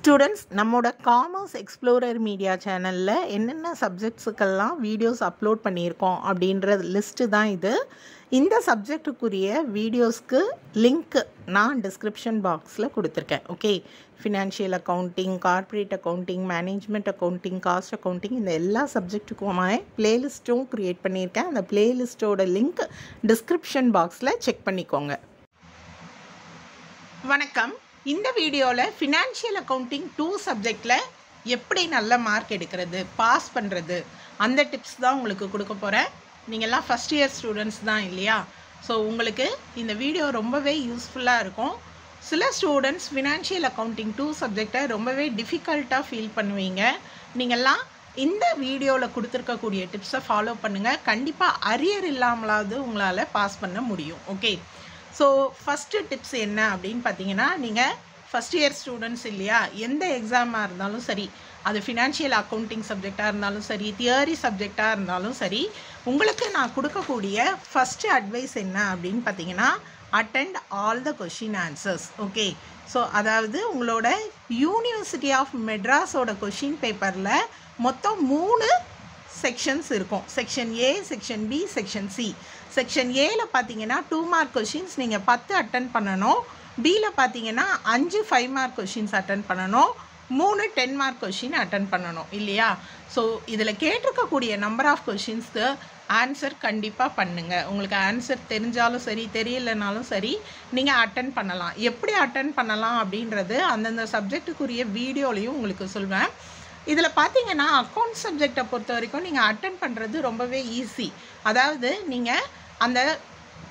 Students நம்மோட commerce explorer media சேனலில் என்னென்ன சப்ஜெக்ட்ஸுக்கெல்லாம் வீடியோஸ் அப்லோட் பண்ணியிருக்கோம் அப்படின்ற லிஸ்ட்டு தான் இது. இந்த சப்ஜெக்டுக்குரிய வீடியோஸ்க்கு லிங்க் நான் டிஸ்கிரிப்ஷன் பாக்ஸில் கொடுத்துருக்கேன். Okay, financial accounting, corporate accounting, management accounting, cost accounting, இந்த எல்லா சப்ஜெக்ட்டுக்குமாய் ப்ளேலிஸ்ட்டும் க்ரியேட் பண்ணியிருக்கேன். அந்த ப்ளேலிஸ்ட்டோட லிங்க் டிஸ்கிரிப்ஷன் பாக்ஸில் செக் பண்ணிக்கோங்க. வணக்கம். இந்த வீடியோவில் ஃபினான்ஷியல் அக்கௌண்டிங் 2 சப்ஜெக்டில் எப்படி நல்ல மார்க் எடுக்கிறது, பாஸ் பண்ணுறது, அந்த டிப்ஸ் தான் உங்களுக்கு கொடுக்க போகிறேன். நீங்கள்லாம் ஃபஸ்ட் இயர் ஸ்டூடெண்ட்ஸ் தான் இல்லையா? ஸோ உங்களுக்கு இந்த வீடியோ ரொம்பவே யூஸ்ஃபுல்லாக இருக்கும். சில ஸ்டூடெண்ட்ஸ் ஃபினான்ஷியல் அக்கௌண்டிங் 2 சப்ஜெக்டை ரொம்பவே டிஃபிகல்ட்டாக ஃபீல் பண்ணுவீங்க. நீங்கள்லாம் இந்த வீடியோவில் கொடுத்துருக்கக்கூடிய டிப்ஸை ஃபாலோ பண்ணுங்கள். கண்டிப்பாக அரியர் இல்லாமலாவது உங்களால் பாஸ் பண்ண முடியும். ஓகே, ஸோ ஃபஸ்ட்டு டிப்ஸ் என்ன அப்படின்னு பார்த்தீங்கன்னா, நீங்கள் ஃபஸ்ட் இயர் ஸ்டூடெண்ட்ஸ் இல்லையா? எந்த எக்ஸாமாக இருந்தாலும் சரி, அது ஃபினான்ஷியல் அக்கௌண்டிங் சப்ஜெக்டாக இருந்தாலும் சரி, தியரி சப்ஜெக்டாக இருந்தாலும் சரி, உங்களுக்கு நான் கொடுக்கக்கூடிய ஃபஸ்ட்டு அட்வைஸ் என்ன அப்படின்னு பார்த்தீங்கன்னா, attend all the question answers. Okay, so அதாவது உங்களோட யூனிவர்சிட்டி ஆஃப் மெட்ராஸோட கொஷின் பேப்பரில் மொத்தம் 3 செக்ஷன்ஸ் இருக்கும். Section A, section B, section C. Section ஏல பார்த்தீங்கன்னா 2 மார்க் கொஷின்ஸ் நீங்கள் 10 அட்டன் பண்ணணும். பியில் பார்த்தீங்கன்னா 5 5 மார்க் கொஷின்ஸ் அட்டன் பண்ணணும். 3 10 மார்க் கொஷின் அட்டன் பண்ணணும் இல்லையா? ஸோ இதில் கேட்டிருக்கக்கூடிய நம்பர் ஆஃப் கொஷின்ஸ்க்கு ஆன்சர் கண்டிப்பாக பண்ணுங்கள். உங்களுக்கு ஆன்சர் தெரிஞ்சாலும் சரி, தெரியலனாலும் சரி, நீங்கள் அட்டன் பண்ணலாம். எப்படி அட்டன் பண்ணலாம் அப்படின்றது அந்தந்த சப்ஜெக்டுக்குரிய வீடியோலையும் உங்களுக்கு சொல்வேன். இதில் பார்த்தீங்கன்னா அக்கௌண்ட் சப்ஜெக்டை பொறுத்த வரைக்கும் நீங்கள் அட்டன் பண்ணுறது ரொம்பவே ஈஸி. அதாவது நீங்கள் அந்த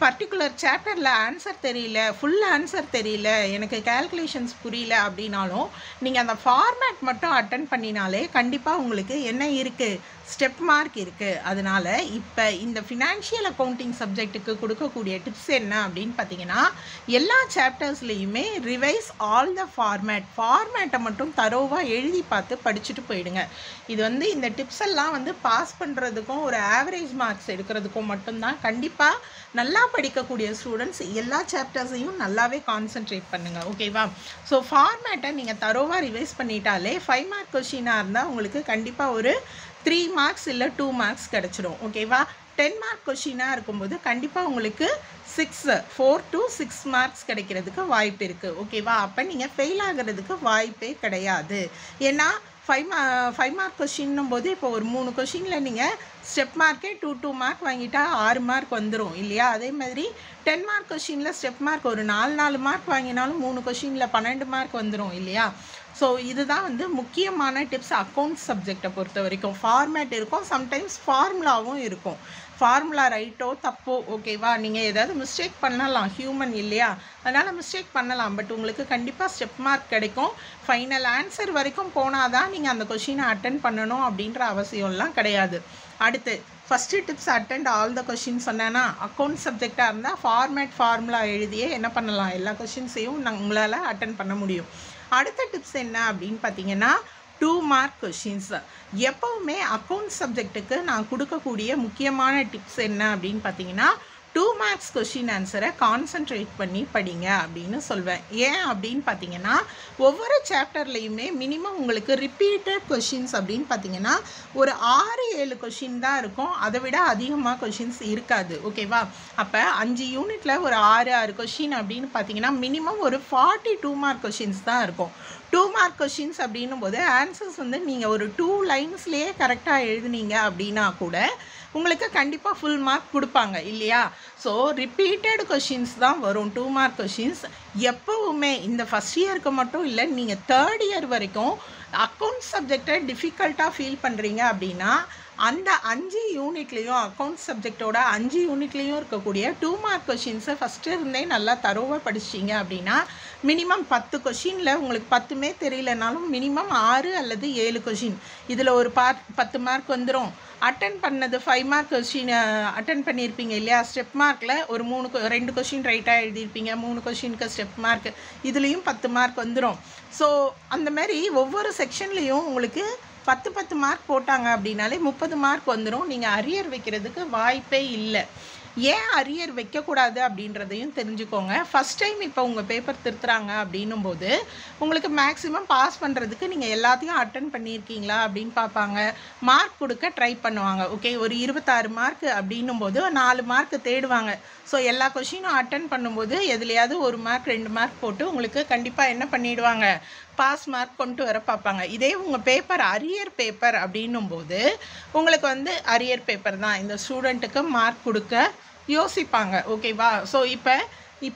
பர்டிகுலர் சாப்டரில் ஆன்சர் தெரியல, ஃபுல் ஆன்சர் தெரியல, எனக்கு கேல்குலேஷன்ஸ் புரியல அப்படின்னாலும் நீங்கள் அந்த ஃபார்மேட் மட்டும் அட்டன் பண்ணினாலே கண்டிப்பாக உங்களுக்கு என்ன இருக்குது, ஸ்டெப் மார்க் இருக்குது. அதனால் இப்போ இந்த ஃபினான்ஷியல் அக்கௌண்டிங் சப்ஜெக்ட்டுக்கு கொடுக்கக்கூடிய டிப்ஸ் என்ன அப்படின்னு பார்த்தீங்கன்னா, எல்லா சாப்டர்ஸ்லேயுமே ரிவைஸ் ஆல் த ஃபார்மேட்டை மட்டும் தரோவாக எழுதி பார்த்து படிச்சுட்டு போயிடுங்க. இது இந்த டிப்ஸ் எல்லாம் பாஸ் பண்ணுறதுக்கும் ஒரு ஆவரேஜ் மார்க்ஸ் எடுக்கிறதுக்கும் மட்டும்தான். கண்டிப்பாக நல்லா படிக்கக்கூடிய ஸ்டூடெண்ட்ஸ் எல்லா சாப்டர்ஸையும் நல்லாவே கான்சென்ட்ரேட் பண்ணுங்கள். ஓகேவா? ஸோ ஃபார்மேட்டை நீங்கள் தரோவாக ரிவைஸ் பண்ணிட்டாலே 5 மார்க் கொஷினாக இருந்தால் உங்களுக்கு கண்டிப்பாக ஒரு 3 மார்க்ஸ் இல்லை 2 மார்க்ஸ் கிடச்சிடும். ஓகேவா? 10 மார்க் கொஷினாக இருக்கும்போது கண்டிப்பாக உங்களுக்கு 4 to 6 மார்க்ஸ் கிடைக்கிறதுக்கு வாய்ப்பு இருக்குது. ஓகேவா? அப்போ நீங்கள் ஃபெயில் ஆகிறதுக்கு வாய்ப்பே கிடையாது. ஏன்னா 5 மார்க் கொஷின்னும் போது இப்போ ஒரு 3 கொஷினில் நீங்கள் ஸ்டெப் மார்க்கே 2 மார்க் வாங்கிட்டா 6 மார்க் வந்துடும் இல்லையா? அதே மாதிரி 10 மார்க் கொஷினில் ஸ்டெப் மார்க் ஒரு 4 மார்க் வாங்கினாலும் 3 கொஷினில் 12 மார்க் வந்துடும் இல்லையா? ஸோ இதுதான் முக்கியமான டிப்ஸ் அக்கௌண்ட்ஸ் சப்ஜெக்டை பொறுத்த வரைக்கும். ஃபார்மேட் இருக்கும், சம்டைம்ஸ் ஃபார்முலாவும் இருக்கும். ஃபார்முலா ரைட்டோ தப்போ, ஓகேவா? நீங்கள் ஏதாவது மிஸ்டேக் பண்ணலாம், ஹியூமன் இல்லையா? அதனால் மிஸ்டேக் பண்ணலாம். பட் உங்களுக்கு கண்டிப்பாக ஸ்டெப் மார்க் கிடைக்கும். ஃபைனல் ஆன்சர் வரைக்கும் போனால் தான் நீங்கள் அந்த கொஷினை அட்டன் பண்ணணும் அப்படின்ற அவசியம்லாம் கிடையாது. அடுத்து first tips attend all the question சொன்னேன்னா, அக்கௌண்ட் சப்ஜெக்டாக இருந்தால் ஃபார்முலா எழுதியே என்ன பண்ணலாம், எல்லா கொஷின்ஸையும் உங்களால் அட்டன் பண்ண முடியும். அடுத்த டிப்ஸ் என்ன அப்படின்னு பார்த்தீங்கன்னா, 2 மார்க் கொஷின்ஸ். எப்போவுமே அக்கௌண்ட் சப்ஜெக்ட்டுக்கு நான் கொடுக்கக்கூடிய முக்கியமான டிப்ஸ் என்ன அப்படின்னு பார்த்தீங்கன்னா, 2 மார்க்ஸ் கொஷின் ஆன்சரை கான்சன்ட்ரேட் பண்ணி படிங்க அப்படின்னு சொல்வேன். ஏன் அப்படின்னு பார்த்தீங்கன்னா, ஒவ்வொரு சாப்டர்லேயுமே மினிமம் உங்களுக்கு ரிப்பீட்டட் கொஷின்ஸ் அப்படின்னு பார்த்தீங்கன்னா ஒரு 6-7 கொஷின் தான் இருக்கும். அதை விட அதிகமாக கொஷின்ஸ் இருக்காது. ஓகேவா? அப்போ 5 யூனிட்டில் ஒரு 6 கொஷின் அப்படின்னு பார்த்தீங்கன்னா மினிமம் ஒரு 42 மார்க் கொஷின்ஸ் தான் இருக்கும். 2 மார்க் கொஷின்ஸ் அப்படின்னும் போது ஆன்சர்ஸ் நீங்கள் ஒரு 2 லைன்ஸ்லேயே கரெக்டாக எழுதுனீங்க அப்படின்னா கூட உங்களுக்கு கண்டிப்பாக ஃபுல் மார்க் கொடுப்பாங்க இல்லையா? ஸோ ரிப்பீட்டட் கொஷின்ஸ் தான் வரும் 2 மார்க் கொஷின்ஸ். எப்போவுமே இந்த ஃபஸ்ட் இயருக்கு மட்டும் இல்லை, நீங்கள் 3rd இயர் வரைக்கும் அக்கௌண்ட் சப்ஜெக்டை டிஃபிகல்ட்டாக ஃபீல் பண்ணுறீங்க அப்படின்னா அந்த 5 யூனிட்லேயும் அக்கௌண்ட் சப்ஜெக்டோட 5 யூனிட்லேயும் இருக்கக்கூடிய 2 மார்க் கொஷின்ஸை ஃபஸ்ட்டு இருந்தே நல்லா தரோவாக படிச்சிட்டிங்க அப்படின்னா மினிமம் 10 கொஷினில் உங்களுக்கு 10மே தெரியலனாலும் மினிமம் 6 அல்லது 7 கொஷின், இதில் ஒரு 10 மார்க் வந்துடும். அட்டன் பண்ணது 5 மார்க் கொஷின் அட்டன் பண்ணியிருப்பீங்க இல்லையா? ஸ்டெப் மார்க்கில் ஒரு 2 கொஷின் ரைட்டாக எழுதியிருப்பீங்க, 3 கொஷினுக்கு ஸ்டெப் மார்க், இதுலேயும் 10 மார்க் வந்துடும். ஸோ அந்த மாதிரி ஒவ்வொரு செக்ஷன்லேயும் உங்களுக்கு 10 மார்க் போட்டாங்க அப்படின்னாலே 30 மார்க் வந்துடும். நீங்கள் அரியர் வைக்கிறதுக்கு வாய்ப்பே இல்லை. ஏன் அரியர் வைக்கக்கூடாது அப்படின்றதையும் தெரிஞ்சுக்கோங்க. ஃபஸ்ட் டைம் இப்போ உங்கள் பேப்பர் திருத்துறாங்க அப்படின்னும் போது உங்களுக்கு மேக்ஸிமம் பாஸ் பண்ணுறதுக்கு நீங்கள் எல்லாத்தையும் அட்டன் பண்ணியிருக்கீங்களா அப்படின்னு பார்ப்பாங்க. மார்க் கொடுக்க ட்ரை பண்ணுவாங்க. ஓகே, ஒரு 26 மார்க் அப்படின்னும் போது 4 மார்க் தேடுவாங்க. ஸோ எல்லா கொஷினும் அட்டன் பண்ணும்போது எதுலையாவது 1 மார்க் 2 மார்க் போட்டு உங்களுக்கு கண்டிப்பாக என்ன பண்ணிடுவாங்க, பாஸ் மார்க் கொண்டு வர பார்ப்பாங்க. இதே உங்கள் பேப்பர் அரியர் பேப்பர் அப்படின்னும் போது உங்களுக்கு வந்து அரியர் பேப்பர் தான், இந்த ஸ்டூடெண்ட்டுக்கு மார்க் கொடுக்க யோசிப்பாங்க. ஓகேவா? ஸோ இப்போ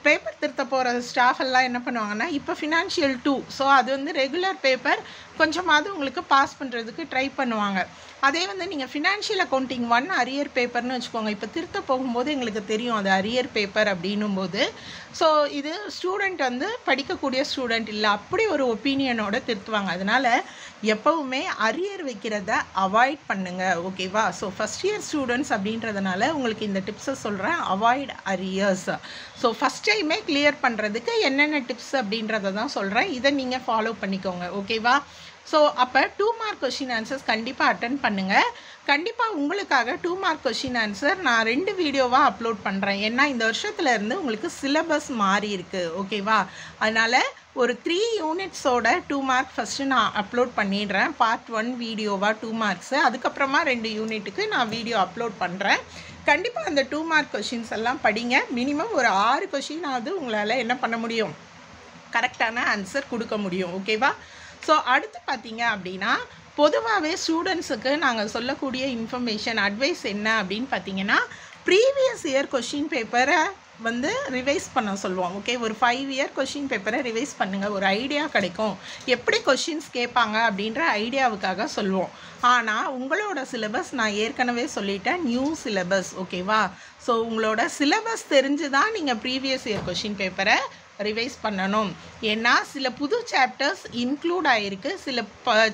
பேப்பர் திருத்த போகிற ஸ்டாஃப் எல்லாம் என்ன பண்ணுவாங்கன்னா, இப்போ ஃபினான்ஷியல் 2, ஸோ அது வந்து ரெகுலர் பேப்பர் கொஞ்சமாவது உங்களுக்கு பாஸ் பண்ணுறதுக்கு ட்ரை பண்ணுவாங்க. அதே வந்து நீங்கள் ஃபினான்ஷியல் அக்கௌண்டிங் 1 அரியர் பேப்பர்னு வச்சுக்கோங்க. இப்போ திருத்த போகும்போது எங்களுக்கு தெரியும் அது அரியர் பேப்பர் அப்படின்னும் போது, ஸோ இது ஸ்டூடெண்ட் வந்து படிக்கக்கூடிய ஸ்டூடெண்ட் இல்லை, அப்படி ஒரு ஒப்பீனியனோட திருத்துவாங்க. அதனால் எப்போவுமே அரியர் வைக்கிறத அவாய்ட் பண்ணுங்க. ஓகேவா? ஸோ ஃபஸ்ட் இயர் ஸ்டூடெண்ட்ஸ் அப்படின்றதுனால உங்களுக்கு இந்த டிப்ஸை சொல்கிறேன், அவாய்ட் அரியர்ஸ். ஸோ ஃபஸ்ட் டைமே கிளியர் பண்ணுறதுக்கு என்னென்ன டிப்ஸ் அப்படின்றத தான் சொல்கிறேன், இதை நீங்கள் ஃபாலோ பண்ணிக்கோங்க. ஓகேவா? ஸோ அப்போ 2 மார்க் கொஷின் ஆன்சர்ஸ் கண்டிப்பாக அட்டன் பண்ணுங்கள். கண்டிப்பாக உங்களுக்காக 2 மார்க் கொஷின் ஆன்சர் நான் 2 வீடியோவாக அப்லோட் பண்ணுறேன். ஏன்னா இந்த வருஷத்துலேருந்து உங்களுக்கு சிலபஸ் மாறி இருக்குது. ஓகேவா? அதனால் ஒரு 3 யூனிட்ஸோட 2 மார்க் ஃபஸ்ட்டு நான் அப்லோட் பண்ணிடுறேன். பார்ட் 1 வீடியோவாக 2 மார்க்ஸு, அதுக்கப்புறமா 2 யூனிட்டுக்கு நான் வீடியோ அப்லோட் பண்ணுறேன். கண்டிப்பாக அந்த 2 மார்க் கொஷின்ஸ் எல்லாம் படிங்க. மினிமம் ஒரு 6 கொஷினாவது உங்களால் என்ன பண்ண முடியும், கரெக்டான ஆன்சர் கொடுக்க முடியும். ஓகேவா? ஸோ அடுத்து பார்த்தீங்க அப்படின்னா, பொதுவாகவே ஸ்டூடெண்ட்ஸுக்கு நாங்கள் சொல்லக்கூடிய இன்ஃபர்மேஷன் அட்வைஸ் என்ன அப்படின்னு பார்த்தீங்கன்னா, ப்ரீவியஸ் இயர் கொஷின் பேப்பரை வந்து ரிவைஸ் பண்ண சொல்லுவோம். ஓகே, ஒரு 5 இயர் கொஷின் பேப்பரை ரிவைஸ் பண்ணுங்கள், ஒரு ஐடியா கிடைக்கும், எப்படி கொஷின்ஸ் கேட்பாங்க அப்படின்ற ஐடியாவுக்காக சொல்லுவோம். ஆனால் உங்களோட சிலபஸ் நான் ஏற்கனவே சொல்லிட்டேன், நியூ சிலபஸ். ஓகேவா? ஸோ உங்களோட சிலபஸ் தெரிஞ்சு தான் நீங்கள் ப்ரீவியஸ் இயர் கொஷின் பேப்பரை ரிவைஸ் பண்ணணும். ஏன்னா சில புது சாப்டர்ஸ் இன்க்ளூட் ஆகிருக்கு, சில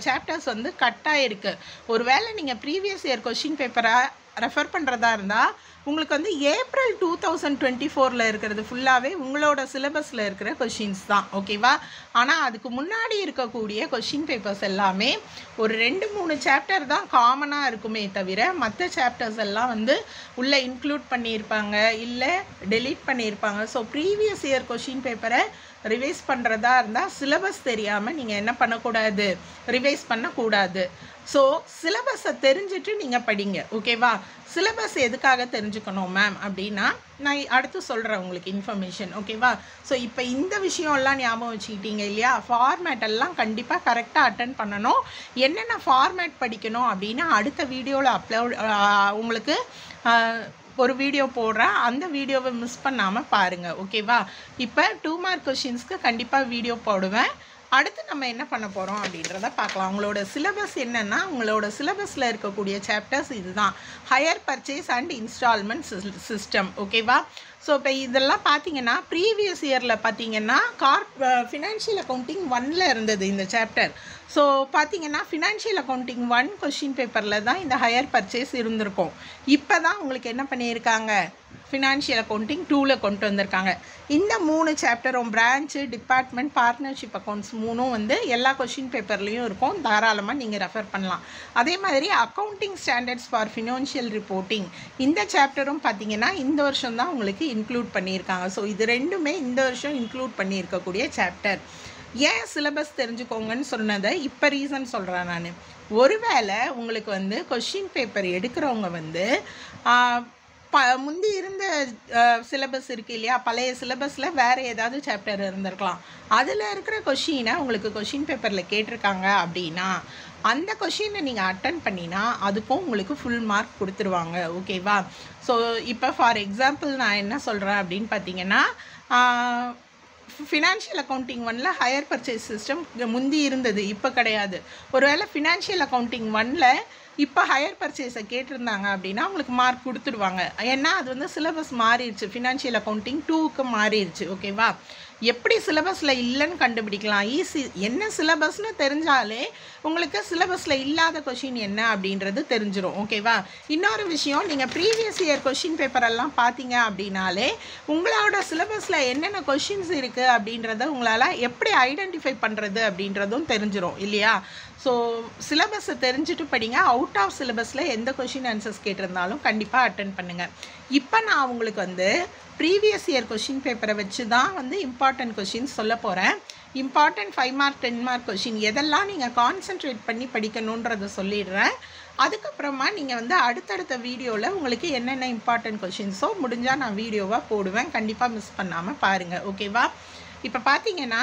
சாப்டர்ஸ் வந்து கட் ஆகிருக்கு. ஒருவேளை நீங்கள் ப்ரீவியஸ் இயர் கொஷின் பேப்பரை ரெஃபர் பண்ணுறதா இருந்தால் உங்களுக்கு வந்து ஏப்ரல் 2024 இருக்கிறது ஃபுல்லாகவே உங்களோட சிலபஸில் இருக்கிற கொஷின்ஸ் தான். ஓகேவா? ஆனால் அதுக்கு முன்னாடி இருக்கக்கூடிய கொஷின் பேப்பர்ஸ் எல்லாமே ஒரு 2-3 சாப்டர் தான் காமனாக இருக்குமே தவிர மற்ற சாப்டர்ஸ் எல்லாம் வந்து உள்ளே இன்க்ளூட் பண்ணியிருப்பாங்க, இல்லை டெலீட் பண்ணியிருப்பாங்க. ஸோ ப்ரீவியஸ் இயர் கொஷின் பேப்பரை ரிவைஸ் பண்ணுறதா இருந்தால் சிலபஸ் தெரியாமல் நீங்கள் என்ன பண்ணக்கூடாது, ரிவைஸ் பண்ணக்கூடாது. ஸோ சிலபஸை தெரிஞ்சுட்டு நீங்கள் படிங்க. ஓகேவா? சிலபஸ் எதுக்காக தெரிஞ்சுக்கணும் மேம் அப்படின்னா நான் அடுத்து சொல்கிறேன் உங்களுக்கு இன்ஃபர்மேஷன். ஓகேவா? ஸோ இப்போ இந்த விஷயம்லாம் ஞாபகம் வச்சுக்கிட்டீங்க இல்லையா? ஃபார்மேட் எல்லாம் கண்டிப்பாக கரெக்டாக அட்டன் பண்ணணும். என்னென்ன ஃபார்மேட் படிக்கணும் அப்படின்னா அடுத்த வீடியோவில் உங்களுக்கு ஒரு வீடியோ போடுறேன், அந்த வீடியோவை மிஸ் பண்ணாமல் பாருங்கள். ஓகேவா? இப்போ 2 மார்க் கொஷின்ஸ்க்கு கண்டிப்பாக வீடியோ போடுவேன். அடுத்து நம்ம என்ன பண்ண போகிறோம் அப்படின்றத பார்க்கலாம். உங்களோட சிலபஸ் என்னென்னா, உங்களோட சிலபஸில் இருக்கக்கூடிய சாப்டர்ஸ் இதுதான், hire purchase and instalment system. ஓகேவா? ஸோ இப்போ இதெல்லாம் பார்த்தீங்கன்னா ப்ரீவியஸ் இயரில் பார்த்தீங்கன்னா ஃபினான்ஷியல் அக்கௌண்டிங் 1ல் இருந்தது இந்த சாப்டர். ஸோ பார்த்தீங்கன்னா ஃபினான்ஷியல் அக்கௌண்டிங் 1 கொஷின் பேப்பரில் தான் இந்த ஹையர் பர்ச்சேஸ் இருந்திருக்கும். இப்போ தான் உங்களுக்கு என்ன பண்ணியிருக்காங்க, ஃபினான்ஷியல் அக்கௌண்டிங் 2ல் கொண்டு வந்திருக்காங்க. இந்த 3 சாப்டரும் பிரான்ச்சு, டிபார்ட்மெண்ட், பார்ட்னர்ஷிப் அக்கௌண்ட்ஸ் 3ம் வந்து எல்லா கொஷின் பேப்பர்லேயும் இருக்கும். தாராளமாக நீங்கள் ரெஃபர் பண்ணலாம். அதே மாதிரி accounting standards for financial reporting இந்த சாப்டரும் பார்த்தீங்கன்னா இந்த வருஷம் தான் உங்களுக்கு இன்க்ளூட் பண்ணியிருக்காங்க. ஸோ இது ரெண்டுமே இந்த வருஷம் இன்க்ளூட் பண்ணியிருக்கக்கூடிய சாப்டர். ஏன் சிலபஸ் தெரிஞ்சுக்கோங்கன்னு சொன்னதை இப்போ ரீசன் சொல்கிறேன் நான். ஒருவேளை உங்களுக்கு வந்து கொஷின் பேப்பர் எடுக்கிறவங்க வந்து முந்தி இருந்த சிலபஸ் இருக்குது இல்லையா, பழைய சிலபஸில் வேறு ஏதாவது சாப்டர் இருந்திருக்கலாம், அதில் இருக்கிற கொஷினை உங்களுக்கு கொஷின் பேப்பரில் கேட்டிருக்காங்க அப்படின்னா அந்த கொஷினை நீங்கள் அட்டன் பண்ணினா அதுக்கும் உங்களுக்கு ஃபுல் மார்க் கொடுத்துருவாங்க. ஓகேவா? ஸோ இப்போ ஃபார் எக்ஸாம்பிள் நான் என்ன சொல்கிறேன் அப்படின்னு பார்த்தீங்கன்னா, ஃபினான்ஷியல் அக்கௌண்டிங் 1ல் ஹையர் பர்ச்சேஸ் சிஸ்டம் முந்தி இருந்தது, இப்போ கிடையாது. ஒருவேளை ஃபினான்ஷியல் அக்கௌண்டிங் 1ல் இப்போ ஹையர் பர்ச்சேஸை கேட்டிருந்தாங்க அப்படின்னா உங்களுக்கு மார்க் கொடுத்துடுவாங்க. ஏன்னா அது வந்து சிலபஸ் மாறிடுச்சு, ஃபினான்ஷியல் அக்கௌண்டிங் 2க்கு மாறிடுச்சு. ஓகேவா? எப்படி சிலபஸில் இல்லைன்னு கண்டுபிடிக்கலாம். ஈஸி. என்ன சிலபஸ்னு தெரிஞ்சாலே உங்களுக்கு சிலபஸில் இல்லாத கொஷின் என்ன அப்படின்றது தெரிஞ்சிடும். ஓகேவா? இன்னொரு விஷயம், நீங்கள் ப்ரீவியஸ் இயர் கொஷின் பேப்பரெல்லாம் பார்த்தீங்க அப்படின்னாலே உங்களோட சிலபஸில் என்னென்ன கொஷின்ஸ் இருக்குது அப்படின்றத உங்களால் எப்படி ஐடென்டிஃபை பண்ணுறது அப்படின்றதும் தெரிஞ்சிடும் இல்லையா? ஸோ சிலபஸை தெரிஞ்சுட்டு படிங்க. அவுட் ஆஃப் சிலபஸில் எந்த கொஷின் ஆன்சர்ஸ் கேட்டிருந்தாலும் கண்டிப்பாக அட்டென்ட் பண்ணுங்கள். இப்போ நான் உங்களுக்கு வந்து ப்ரீவியஸ் இயர் கொஷின் பேப்பரை வச்சு தான் வந்து இம்பார்ட்டன்ட் கொஷின்ஸ் சொல்ல போகிறேன். இம்பார்ட்டன்ட் 5 மார்க் 10 மார்க் கொஷின் எதெல்லாம் நீங்கள் கான்சென்ட்ரேட் பண்ணி படிக்கணுன்றதை சொல்லிடுறேன். அதுக்கப்புறமா நீங்கள் வந்து அடுத்தடுத்த வீடியோவில் உங்களுக்கு என்னென்ன இம்பார்ட்டன்ட் கொஷின்ஸோ முடிஞ்சால் நான் வீடியோவாக போடுவேன். கண்டிப்பாக மிஸ் பண்ணாமல் பாருங்கள். ஓகேவா? இப்போ பார்த்தீங்கன்னா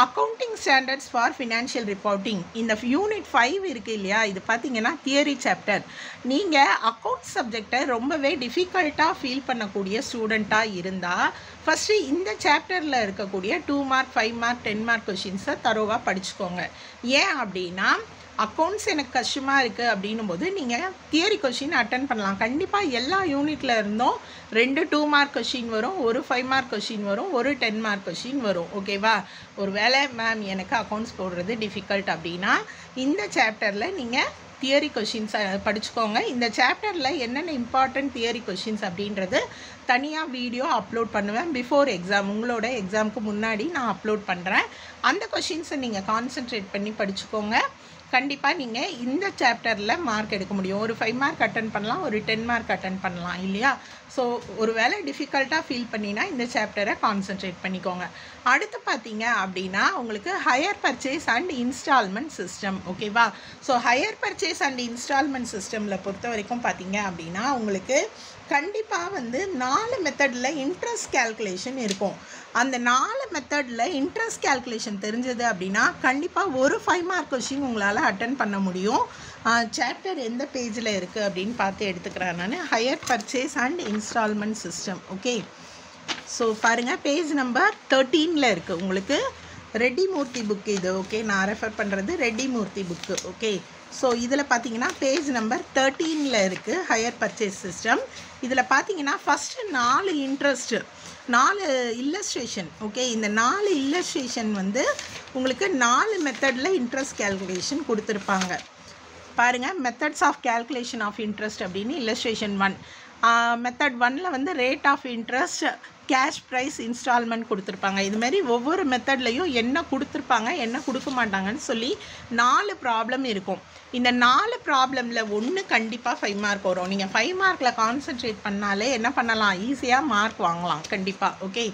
accounting standards for financial reporting இந்த யூனிட் 5 இருக்குது இல்லையா? இது பார்த்தீங்கன்னா தியரி சாப்டர். நீங்கள் அக்கௌண்ட் சப்ஜெக்டை ரொம்பவே டிஃபிகல்ட்டாக ஃபீல் பண்ணக்கூடிய ஸ்டூடெண்ட்டாக இருந்தால் ஃபஸ்ட்டு இந்த சாப்டரில் இருக்கக்கூடிய 2 மார்க் 5 மார்க் 10 மார்க் கொஷின்ஸை தரோவாக படிச்சுக்கோங்க. ஏன் அப்படின்னா அக்கௌண்ட்ஸ் எனக்கு கஷ்டமாக இருக்குது அப்படின்னும் போது நீங்கள் தியரி கொஷின் அட்டன் பண்ணலாம். கண்டிப்பாக எல்லா யூனிட்டில் இருந்தும் 2 2 மார்க் கொஷின் வரும், ஒரு 5 மார்க் கொஷின் வரும், ஒரு 10 மார்க் கொஷின் வரும். ஓகேவா? ஒரு வேளை மேம் எனக்கு அக்கௌண்ட்ஸ் போடுறது டிஃபிகல்ட் அப்படின்னா இந்த சாப்டரில் நீங்கள் தியரி கொஷின்ஸை படிச்சுக்கோங்க. இந்த சாப்டரில் என்னென்ன இம்பார்ட்டன்ட் தியரி கொஷின்ஸ் அப்படின்றது தனியாக வீடியோ அப்லோட் பண்ணுவேன். பிஃபோர் எக்ஸாம், உங்களோட எக்ஸாமுக்கு முன்னாடி நான் அப்லோட் பண்ணுறேன். அந்த கொஷின்ஸை நீங்கள் கான்சென்ட்ரேட் பண்ணி படிச்சுக்கோங்க. கண்டிப்பாக நீங்கள் இந்த சாப்டரில் மார்க் எடுக்க முடியும். ஒரு 5 மார்க் அட்டன் பண்ணலாம், ஒரு 10 மார்க் அட்டன் பண்ணலாம் இல்லையா? ஸோ ஒரு வேளை டிஃபிகல்ட்டாக ஃபீல் பண்ணினா இந்த சாப்டரை கான்சென்ட்ரேட் பண்ணிக்கோங்க. அடுத்து பார்த்தீங்க அப்படின்னா உங்களுக்கு hire purchase and instalment system. ஓகேவா? So hire purchase and instalment சிஸ்டமில் பொறுத்த வரைக்கும் பார்த்தீங்க அப்படின்னா உங்களுக்கு கண்டிப்பாக வந்து 4 மெத்தடில் இன்ட்ரெஸ்ட் கேல்குலேஷன் இருக்கும். அந்த 4 மெத்தடில் இன்ட்ரெஸ்ட் கேல்குலேஷன் தெரிஞ்சது அப்படின்னா கண்டிப்பாக ஒரு 5 மார்க் கொஷின் உங்களால் அட்டன் பண்ண முடியும். சாப்டர் எந்த பேஜில் இருக்குது அப்படின்னு பார்த்து எடுத்துக்கிறேன் நான். Hire purchase and instalment system. Okay, so பாருங்கள், பேஜ் நம்பர் 13 இருக்குது உங்களுக்கு. ரெட்டி மூர்த்தி புக்கு இது. ஓகே, நான் ரெஃபர் பண்ணுறது Reddy Murthy book. Okay, so இதில் பார்த்தீங்கன்னா பேஜ் நம்பர் 13 இருக்குது ஹையர் பர்ச்சேஸ் சிஸ்டம். இதில் பார்த்தீங்கன்னா ஃபஸ்ட்டு 4 இன்ட்ரெஸ்ட்டு 4 இல்லஸ்ட்ரேஷன். ஓகே, இந்த 4 இல்லஸ்ட்ரேஷன் வந்து உங்களுக்கு 4 மெத்தடில் இன்ட்ரெஸ்ட் கேல்குலேஷன் கொடுத்துருப்பாங்க. பாருங்கள், methods of calculation of interest அப்படின்னு இல்லஸ்ட்ரேஷன் 1. மெத்தட் 1ல் வந்து rate of interest, cash price, instalment கொடுத்துருப்பாங்க. இதுமாரி ஒவ்வொரு மெத்தட்லையும் என்ன கொடுத்துருப்பாங்க என்ன கொடுக்க மாட்டாங்கன்னு சொல்லி 4 ப்ராப்ளம் இருக்கும். இந்த 4 ப்ராப்ளமில் ஒன்று கண்டிப்பாக 5 மார்க் வரும். நீங்கள் 5 மார்க்கில் கான்சென்ட்ரேட் பண்ணாலே என்ன பண்ணலாம், ஈஸியாக மார்க் வாங்கலாம் கண்டிப்பாக. ஓகே,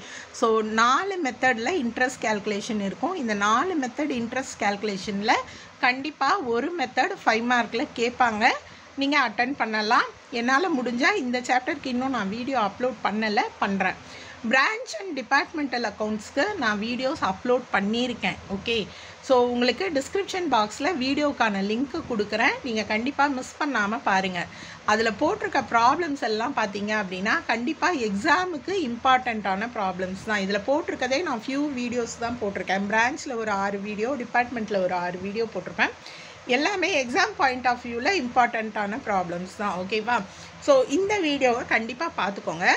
ஸோ 4 மெத்தடில் இன்ட்ரெஸ்ட் கேல்குலேஷன் இருக்கும். இந்த 4 மெத்தட் இன்ட்ரெஸ்ட் கேல்குலேஷனில் கண்டிப்பாக ஒரு மெத்தட் 5 மார்க்கில் கேட்பாங்க. நீங்கள் அட்டன் பண்ணலாம். என்னால் முடிஞ்சால் இந்த சாப்டருக்கு இன்னும் நான் வீடியோ அப்லோட் பண்ணுறேன். பிரான்ச் அண்ட் டிபார்ட்மெண்டல் அக்கௌண்ட்ஸ்க்கு நான் வீடியோஸ் அப்லோட் பண்ணியிருக்கேன். ஓகே, ஸோ உங்களுக்கு டிஸ்கிரிப்ஷன் பாக்ஸில் வீடியோக்கான லிங்க்கு கொடுக்குறேன். நீங்கள் கண்டிப்பாக மிஸ் பண்ணாமல் பாருங்கள். அதில் போட்டிருக்க ப்ராப்ளம்ஸ் எல்லாம் பார்த்தீங்க அப்படின்னா கண்டிப்பாக எக்ஸாமுக்கு இம்பார்ட்டண்ட்டான ப்ராப்ளம்ஸ் தான். இதில் போட்டிருக்கதே நான் ஃபியூ வீடியோஸ் தான் போட்டிருக்கேன். பிரான்ச்சில் ஒரு 6 வீடியோ, டிபார்ட்மெண்ட்டில் ஒரு 6 வீடியோ போட்டிருப்பேன். எல்லாமே எக்ஸாம் பாயிண்ட் ஆஃப் வியூவில் இம்பார்ட்டண்ட்டான ப்ராப்ளம்ஸ் தான். ஓகேவா? ஸோ இந்த வீடியோவை கண்டிப்பாக பார்த்துக்கோங்க.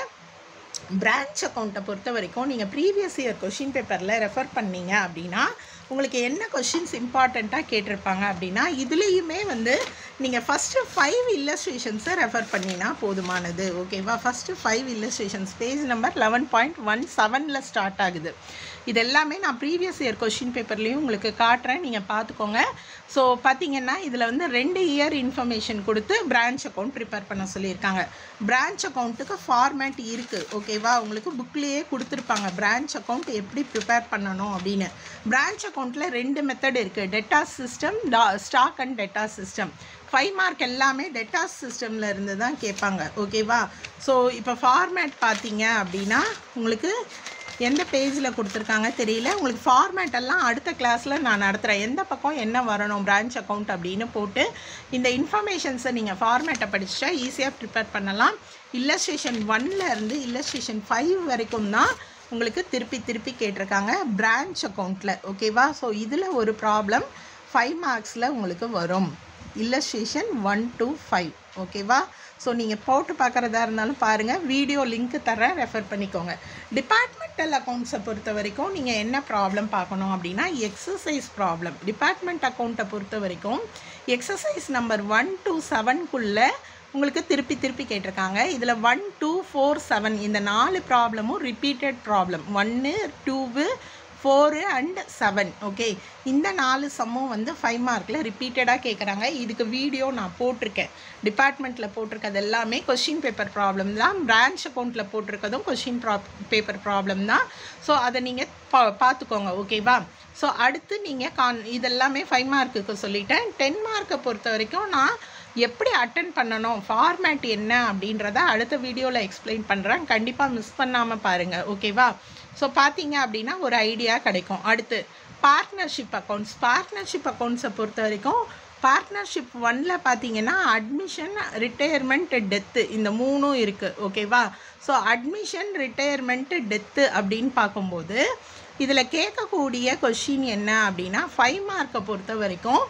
பிரான்ச் அக்கௌண்ட்டை பொறுத்த வரைக்கும் நீங்கள் ப்ரீவியஸ் இயர் கொஷின் பேப்பரில் ரெஃபர் பண்ணீங்க அப்படின்னா உங்களுக்கு என்ன கொஷின்ஸ் இம்பார்ட்டண்ட்டாக கேட்டிருப்பாங்க அப்படின்னா இதுலேயுமே வந்து நீங்கள் ஃபஸ்ட்டு 5 இல்லஸ்ட்ரேஷன்ஸை ரெஃபர் பண்ணினா போதுமானது. ஓகேவா? First 5 illustrations page number 11.17 start ஆகுது. இது எல்லாமே நான் ப்ரீவியஸ் இயர் கொஷின் பேப்பர்லேயும் உங்களுக்கு காட்டுறேன், நீங்கள் பார்த்துக்கோங்க. ஸோ பார்த்தீங்கன்னா இதில் வந்து 2 இயர் இன்ஃபர்மேஷன் கொடுத்து பிரான்ச் அக்கௌண்ட் ப்ரிப்பேர் பண்ண சொல்லியிருக்காங்க. பிரான்ச் அக்கௌண்ட்டுக்கு ஃபார்மேட் இருக்குது. ஓகேவா? உங்களுக்கு புக்லேயே கொடுத்துருப்பாங்க பிரான்ச் அக்கௌண்ட் எப்படி ப்ரிப்பேர் பண்ணணும் அப்படின்னு. பிரான்ச் அக்கௌண்ட்டில் 2 மெத்தட் இருக்குது. Debtors system, stock and debtors system. 5 mark எல்லாமே டெட்டாஸ் சிஸ்டமில் இருந்து தான் கேட்பாங்க. ஓகேவா? ஸோ இப்போ ஃபார்மேட் பார்த்தீங்க அப்படின்னா உங்களுக்கு எந்த பேஜில் கொடுத்துருக்காங்க தெரியல. உங்களுக்கு ஃபார்மேட் எல்லாம் அடுத்த கிளாஸில் நான் நடத்துகிறேன். எந்த பக்கம் என்ன வரணும் பிரான்ச் அக்கௌண்ட் அப்படின்னு போட்டு இந்த இன்ஃபர்மேஷன்ஸை நீங்கள் ஃபார்மேட்டை படிச்சுட்டா ஈஸியாக ப்ரிப்பேர் பண்ணலாம். இல்லஸ்ட்ரேஷன் 1ல் இருந்து இல்லஸ்ட்ரேஷன் 5 வரைக்கும் தான் உங்களுக்கு திருப்பி கேட்டிருக்காங்க பிரான்ச் அக்கௌண்ட்டில். ஓகேவா? ஸோ இதில் ஒரு ப்ராப்ளம் 5 மார்க்ஸில் உங்களுக்கு வரும். Illustration 1 to 5. ஓகேவா? ஸோ நீங்கள் போட்டு பார்க்குறதா இருந்தாலும் பாருங்கள், வீடியோ லிங்க் தரேன், ரெஃபர் பண்ணிக்கோங்க. டிபார்ட்மெண்டல் அக்கௌண்ட்ஸை பொறுத்த வரைக்கும் நீங்கள் என்ன ப்ராப்ளம் பார்க்கணும் அப்படின்னா எக்ஸசைஸ் ப்ராப்ளம். டிபார்ட்மெண்ட் அக்கௌண்ட்டை பொறுத்த வரைக்கும் எக்ஸசைஸ் நம்பர் 1 to 7 உங்களுக்கு திருப்பி கேட்டிருக்காங்க. இதில் 1, 2, 4, 7 இந்த 4 ப்ராப்ளமும் ரிப்பீட்டட் ப்ராப்ளம். 1, 2, 4 and 7. ஓகே, இந்த 4 சம்மும் வந்து 5 மார்க்கில் ரிப்பீட்டடாக கேட்குறாங்க. இதுக்கு வீடியோ நான் போட்டிருக்கேன். டிபார்ட்மெண்ட்டில் போட்டிருக்கிறது எல்லாமே கொஷின் பேப்பர் ப்ராப்ளம் தான். பிரான்ச் அக்கௌண்ட்டில் போட்டிருக்கதும் கொஷின் பேப்பர் ப்ராப்ளம் தான். ஸோ அதை நீங்கள் பார்த்துக்கோங்க. ஓகேவா? ஸோ அடுத்து நீங்கள் இதெல்லாமே 5 மார்க்குக்கு சொல்லிட்டேன். 10 மார்க்கை பொறுத்த வரைக்கும் நான் எப்படி அட்டன் பண்ணணும், ஃபார்மேட் என்ன அப்படின்றத அடுத்த வீடியோவில் எக்ஸ்பிளைன் பண்ணுறேன். கண்டிப்பாக மிஸ் பண்ணாமல் பாருங்கள். ஓகேவா? ஸோ பார்த்தீங்க அப்படின்னா ஒரு ஐடியா கிடைக்கும். அடுத்து பார்ட்னர்ஷிப் அக்கௌண்ட்ஸை பொறுத்த வரைக்கும் பார்ட்னர்ஷிப் 1 பார்த்தீங்கன்னா அட்மிஷன், ரிட்டையர்மெண்ட், டெத்து இந்த 3 இருக்குது. ஓகேவா? ஸோ அட்மிஷன், ரிட்டையர்மெண்ட்டு, டெத்து அப்படின்னு பார்க்கும்போது இதில் கேட்கக்கூடிய கொஷின் என்ன அப்படின்னா 5 மார்க்கை பொறுத்த வரைக்கும்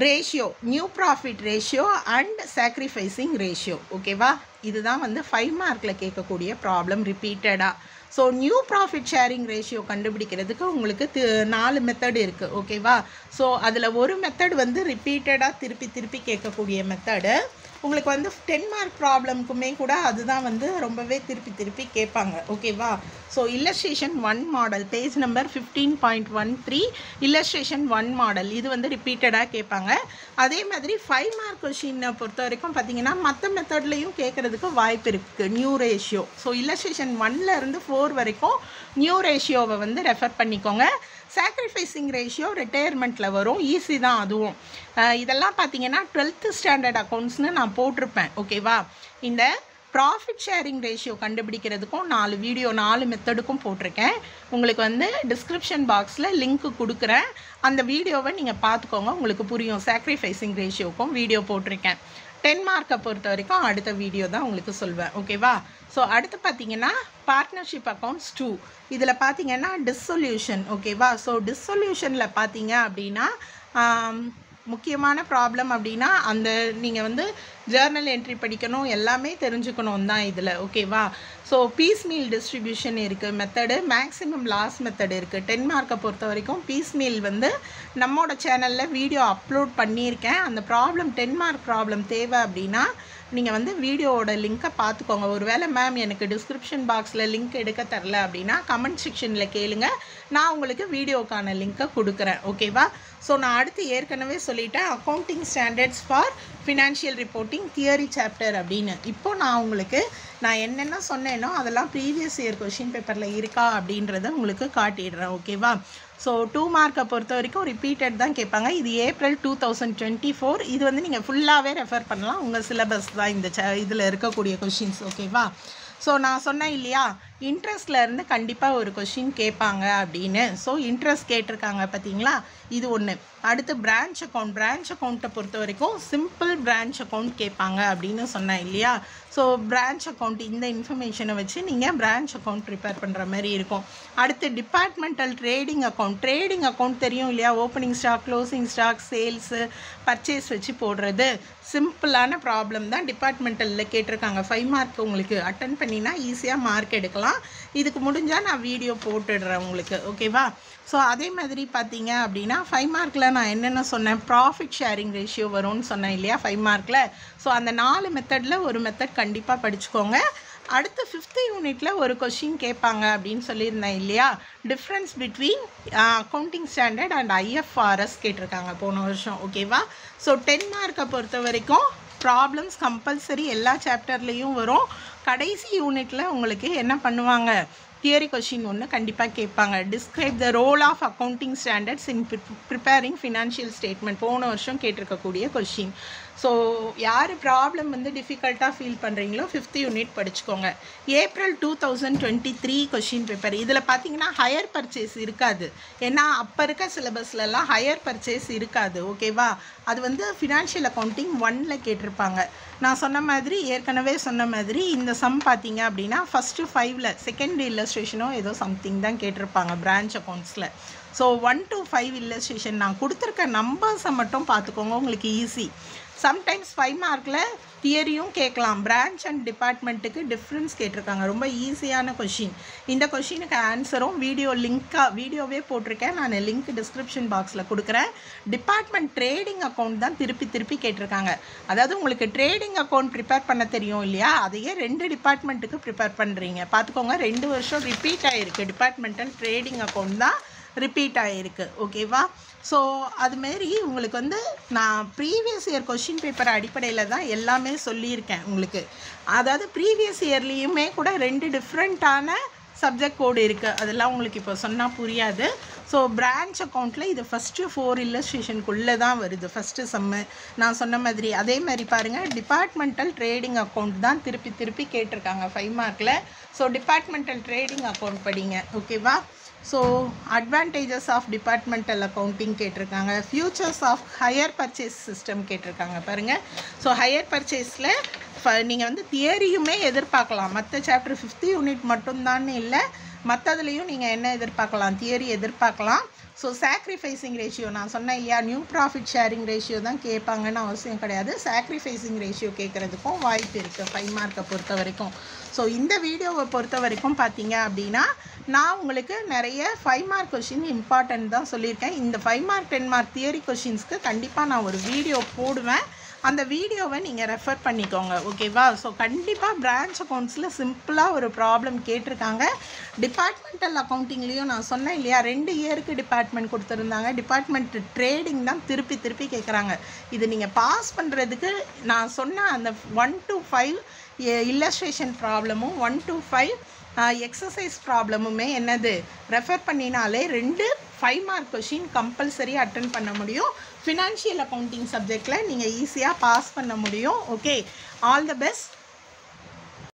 ratio, new profit ratio and sacrificing ratio. ஓகேவா? இதுதான் வந்து 5 மார்க்கில் கேட்கக்கூடிய ப்ராப்ளம் ரிப்பீட்டடாக. So new profit sharing ratio கண்டுபிடிக்கிறதுக்கு உங்களுக்கு 4 மெத்தட் இருக்குது. ஓகேவா? ஸோ அதில் ஒரு மெத்தட் வந்து ரிப்பீட்டடாக திருப்பி கேட்கக்கூடிய மெத்தடு. உங்களுக்கு வந்து 10 மார்க் ப்ராப்ளம்க்குமே கூட அதுதான் வந்து ரொம்பவே திருப்பி கேட்பாங்க. ஓகேவா? So illustration 1 model page number 15.13 illustration 1 model இது வந்து ரிப்பீட்டடாக கேட்பாங்க. அதே மாதிரி 5 மார்க் கொஷினை பொறுத்த வரைக்கும் பார்த்தீங்கன்னா மற்ற மெத்தட்லேயும் கேட்குறதுக்கு வாய்ப்பு இருக்குது. New ratio, so illustration 1 to 4 வரைக்கும் நியூ ரேஷியோவை வந்து ரெஃபர் பண்ணிக்கோங்க. சாக்ரிஃபைசிங் ரேஷியோ ரிட்டையர்மெண்ட்டில் வரும், ஈஸி தான் அதுவும். இதெல்லாம் பார்த்தீங்கன்னா 12th ஸ்டாண்டர்ட் அக்கௌண்ட்ஸ்னு நான் போட்டிருப்பேன். ஓகேவா? இந்த ப்ராஃபிட் ஷேரிங் ரேஷியோ கண்டுபிடிக்கிறதுக்கும் 4 வீடியோ 4 மெத்தடுக்கும் போட்டிருக்கேன். உங்களுக்கு வந்து டிஸ்கிரிப்ஷன் பாக்ஸில் லிங்க் கொடுக்குறேன். அந்த வீடியோவை நீங்கள் பார்த்துக்கோங்க, உங்களுக்கு புரியும். சாக்ரிஃபைசிங் ரேஷியோக்கும் வீடியோ போட்டிருக்கேன். 10 மார்க்கை பொறுத்த வரைக்கும் அடுத்த வீடியோ தான் உங்களுக்கு சொல்வேன். ஓகேவா? ஸோ அடுத்து பார்த்தீங்கன்னா பார்ட்னர்ஷிப் அக்கௌண்ட்ஸ் 2 இதில் பார்த்தீங்கன்னா டிஸ்சொல்யூஷன். ஓகேவா? ஸோ டிஸ்சொல்யூஷனில் பார்த்தீங்க அப்படின்னா முக்கியமான ப்ராப்ளம் அப்படின்னா அந்த நீங்கள் வந்து ஜேர்னல் என்ட்ரி படிக்கணும், எல்லாமே தெரிஞ்சுக்கணும் தான் இதில். ஓகேவா? ஸோ பீஸ் மீல் டிஸ்ட்ரிபியூஷன் இருக்குது மெத்தடு, மேக்ஸிமம் லாஸ் மெத்தடு இருக்குது. 10 மார்க்கை பொறுத்த வரைக்கும் பீஸ் மீல் வந்து நம்மளோட சேனலில் வீடியோ அப்லோட் பண்ணியிருக்கேன். அந்த ப்ராப்ளம் 10 மார்க் ப்ராப்ளம் தேவை அப்படின்னா நீங்கள் வந்து வீடியோவோட லிங்க்கை பார்த்துக்கோங்க. ஒருவேளை மேம் எனக்கு டிஸ்கிரிப்ஷன் பாக்ஸில் லிங்க் எடுக்க தரல அப்படின்னா கமெண்ட் செக்ஷனில் கேளுங்க, நான் உங்களுக்கு வீடியோக்கான லிங்க்கை கொடுக்குறேன். ஓகேவா? ஸோ நான் அடுத்து ஏற்கனவே சொல்லிட்டேன் accounting standards for financial reporting theory chapter அப்படின்னு. இப்போது நான் உங்களுக்கு என்னென்ன சொன்னேனோ அதெல்லாம் ப்ரீவியஸ் இயர் கொஷின் பேப்பரில் இருக்கா அப்படின்றத உங்களுக்கு காட்டிடுறேன். ஓகேவா? ஸோ 2 மார்க்கை பொறுத்த வரைக்கும் ரிப்பீட்டட் தான் கேட்பாங்க. இது ஏப்ரல் 2024. இது வந்து நீங்கள் ஃபுல்லாகவே ரெஃபர் பண்ணலாம், உங்கள் சிலபஸ் தான் இந்த இதில் இருக்கக்கூடிய கொஷின்ஸ். ஓகேவா? ஸோ நான் சொன்னேன் இல்லையா, இன்ட்ரெஸ்ட்லேருந்து கண்டிப்பாக ஒரு கொஷின் கேட்பாங்க அப்படின்னு. ஸோ இன்ட்ரெஸ்ட் கேட்டிருக்காங்க பார்த்தீங்களா, இது ஒன்று. அடுத்து பிரான்ச் அக்கௌண்ட்டை பொறுத்த வரைக்கும் சிம்பிள் பிரான்ச் அக்கௌண்ட் கேட்பாங்க அப்படின்னு சொன்னேன் இல்லையா. ஸோ பிரான்ச் அக்கௌண்ட் இந்த இன்ஃபர்மேஷனை வச்சு நீங்கள் பிரான்ச் அக்கௌண்ட் ப்ரிப்பேர் பண்ணுற மாதிரி இருக்கும். அடுத்து டிபார்ட்மெண்டல் ட்ரேடிங் அக்கௌண்ட் தெரியும் இல்லையா, opening stock, closing stock, sales, purchase வச்சு போடுறது. சிம்பிளான ப்ராப்ளம் தான் டிபார்ட்மெண்டலில் கேட்டிருக்காங்க. 5 மார்க் உங்களுக்கு அட்டன் பண்ணினா ஈஸியாக மார்க் எடுக்கலாம். இதுக்கு முடிஞ்சால் நான் வீடியோ போட்டுடுறேன் உங்களுக்கு. ஓகேவா? ஸோ அதே மாதிரி பார்த்தீங்க அப்படின்னா 5 மார்க்கில் நான் என்னென்ன சொன்னேன், ப்ராஃபிட் ஷேரிங் ரேஷியோ வரும்னு சொன்னேன் இல்லையா 5 மார்க்கில். ஸோ அந்த 4 மெத்தடில் ஒரு மெத்தட் கண்டிப்பாக படிச்சுக்கோங்க. அடுத்து 5th யூனிட்டில் ஒரு கொஷின் கேட்பாங்க அப்படின்னு சொல்லியிருந்தேன் இல்லையா, difference between accounting standard and IFRS கேட்டிருக்காங்க போன வருஷம். ஓகேவா? ஸோ 10 மார்க்கை பொறுத்த வரைக்கும் ப்ராப்ளம்ஸ் கம்பல்சரி எல்லா சாப்டர்லேயும் வரும். கடைசி யூனிட்டில் உங்களுக்கு என்ன பண்ணுவாங்க, தியரி கொஷின் ஒன்று கண்டிப்பாக கேட்பாங்க. Describe the role of accounting standards in preparing financial statement போன வருஷம் கேட்டிருக்கக்கூடிய கொஷின். ஸோ யார் ப்ராப்ளம் வந்து டிஃபிகல்ட்டாக ஃபீல் பண்ணுறீங்களோ 5th யூனிட் படிச்சுக்கோங்க. April 2023 question paper. இதில் பார்த்தீங்கன்னா ஹையர் பர்ச்சேஸ் இருக்காது, ஏன்னா அப்போ இருக்க சிலபஸ்லலாம் ஹையர் பர்ச்சேஸ் இருக்காது. ஓகேவா? அது வந்து ஃபினான்ஷியல் அக்கௌண்டிங் 1 கேட்டிருப்பாங்க. நான் ஏற்கனவே சொன்ன மாதிரி இந்த சம் பார்த்தீங்க அப்படின்னா ஃபஸ்ட்டு 5ல் செகண்ட் இல்லஸ்ட்ரேஷனோ ஏதோ சம்திங் தான் கேட்டிருப்பாங்க பிரான்ச் அக்கௌண்ட்ஸில். ஸோ 1 to 5 இல்லஸ்ட்ரேஷன் நான் கொடுத்துருக்க நம்பர்ஸை மட்டும் பார்த்துக்கோங்க, உங்களுக்கு ஈஸி. சம்டைம்ஸ் 5 மார்க்கில் தியரியும் கேட்கலாம். பிரான்ச் அண்ட் டிபார்ட்மெண்ட்டுக்கு டிஃப்ரென்ஸ் கேட்டிருக்காங்க. ரொம்ப ஈஸியான கொஷின். இந்த கொஷினுக்கு ஆன்சரும் வீடியோவே போட்டிருக்கேன். நான் லிங்க் டிஸ்கிரிப்ஷன் பாக்ஸில் கொடுக்குறேன். டிபார்ட்மெண்ட் ட்ரேடிங் அக்கௌண்ட் தான் திருப்பி கேட்டிருக்காங்க. அதாவது உங்களுக்கு ட்ரேடிங் அக்கௌண்ட் ப்ரிப்பேர் பண்ண தெரியும் இல்லையா, அதையே 2 டிபார்ட்மெண்ட்டுக்கு ப்ரிப்பேர் பண்ணுறீங்க. பார்த்துக்கோங்க, 2 வருஷம் ரிப்பீட் ஆகிருக்கு. டிபார்ட்மெண்டல் ட்ரேடிங் அக்கௌண்ட் தான் ரிப்பீட் ஆகிருக்கு. ஓகேவா? ஸோ அதுமாரி உங்களுக்கு வந்து நான் ப்ரீவியஸ் இயர் கொஷின் பேப்பர் அடிப்படையில் தான் எல்லாமே சொல்லியிருக்கேன் உங்களுக்கு. அதாவது ப்ரீவியஸ் இயர்லேயுமே கூட 2 டிஃப்ரெண்ட்டான சப்ஜெக்ட் கோடு இருக்குது. அதெல்லாம் உங்களுக்கு இப்போ சொன்னால் புரியாது. ஸோ பிரான்ச் அக்கௌண்ட்டில் இது ஃபஸ்ட்டு 4 இல்லஸ்ட்ரேஷனுக்குள்ளே தான் வருது ஃபஸ்ட்டு சம்மு. நான் சொன்ன மாதிரி அதே மாதிரி பாருங்கள், டிபார்ட்மெண்டல் ட்ரேடிங் அக்கௌண்ட் தான் திருப்பி கேட்டிருக்காங்க 5 மார்க்கில். ஸோ டிபார்ட்மெண்டல் ட்ரேடிங் அக்கௌண்ட் படிங்க. ஓகேவா? So advantages of departmental accounting கேட்டிருக்காங்க. Futures of hire purchase system கேட்டிருக்காங்க பாருங்கள். ஸோ ஹையர் பர்ச்சேஸில் நீங்கள் வந்து தியரியுமே எதிர்பார்க்கலாம். மற்ற சாப்டர் 5th யூனிட் மட்டும்தான்னு இல்லை, மற்றதுலேயும் நீங்கள் என்ன எதிர்பார்க்கலாம், தியரி எதிர்பார்க்கலாம். ஸோ சாக்ரிஃபைசிங் ரேஷியோ நான் சொன்னேன் இல்லையா, நியூ ப்ராஃபிட் ஷேரிங் ரேஷியோ தான் கேட்பாங்கன்னு அவசியம் கிடையாது. சாக்ரிஃபைசிங் ரேஷியோ கேட்குறதுக்கும் வாய்ப்பு இருக்குது 5 மார்க்கை பொறுத்த வரைக்கும். ஸோ இந்த வீடியோவை பொறுத்த வரைக்கும் பார்த்தீங்க அப்படின்னா நான் உங்களுக்கு நிறைய 5 மார்க் கொஷின் இம்பார்ட்டன்ட் தான் சொல்லியிருக்கேன். இந்த 5 மார்க் 10 மார்க் தியரி கொஷின்ஸ்க்கு கண்டிப்பாக நான் ஒரு வீடியோ போடுவேன். அந்த வீடியோவை நீங்கள் ரெஃபர் பண்ணிக்கோங்க. ஓகேவா? ஸோ கண்டிப்பாக பிரான்ச் அக்கௌண்ட்ஸில் சிம்பிளாக ஒரு ப்ராப்ளம் கேட்டிருக்காங்க. டிபார்ட்மெண்டல் அக்கௌண்டிங்லேயும் நான் சொன்னேன் இல்லையா, 2 இயருக்கு டிபார்ட்மெண்ட் கொடுத்துருந்தாங்க. டிபார்ட்மெண்ட் ட்ரேடிங் தான் திருப்பி கேட்குறாங்க. இது நீங்கள் பாஸ் பண்ணுறதுக்கு நான் சொன்ன அந்த 1 to 5 இல்லஸ்ட்ரேஷன் ப்ராப்ளமும் 1 to 5 எக்ஸசைஸ் ப்ராப்ளமுமே என்னது ரெஃபர் பண்ணினாலே 2 5 மார்க் கொஷின் கம்பல்சரி அட்டன் பண்ண முடியும். ஃபினான்ஷியல் அக்கௌண்டிங் சப்ஜெக்டில் நீங்கள் ஈஸியாக பாஸ் பண்ண முடியும். Okay, all the best.